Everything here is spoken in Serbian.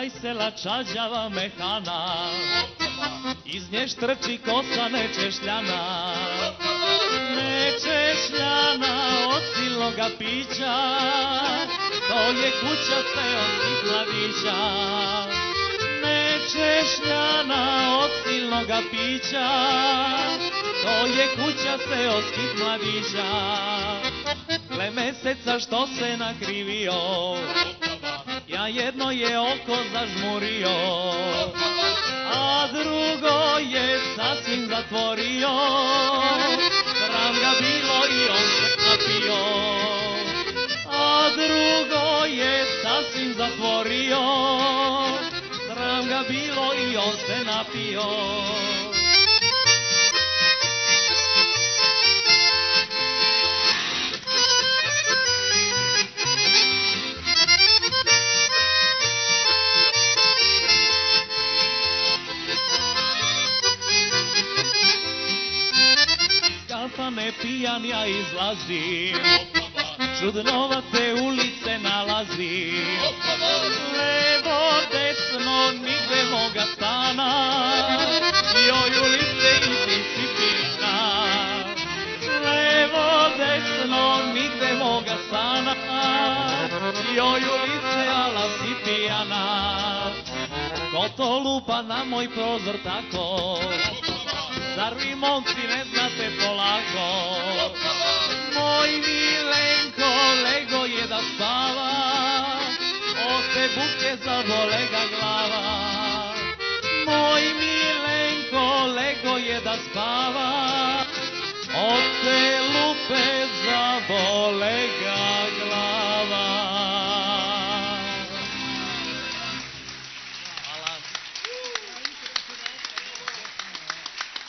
kraj sela čađava mehana, iz nje štrči kosa nečešljana. Nečešljana od silnoga pića, to je kuća seoskih mladića. Nečešljana od silnoga pića, to je kuća seoskih mladića. Gle meseca što se nakrivio, ja jedno je oko zažmurio, a drugo je sasvim zatvorio. Sram ga bilo i on se napio, a drugo je sasvim zatvorio. Sram ga bilo i on se napio. Kafane pijan ja izlazim, čudnovate ulice nalazim. Levo, desno, nigde moga stana, joj ulice i ti si pijana. Levo, desno, nigde moga stana, joj ulice, ala si pijana. Ko to lupa na moj prozor tako, zar vi momci ne znate polako? Moj Milenko lego je da spava, od te buke zabole ga glava. Moj Milenko lego je da spava, od te lupe zabole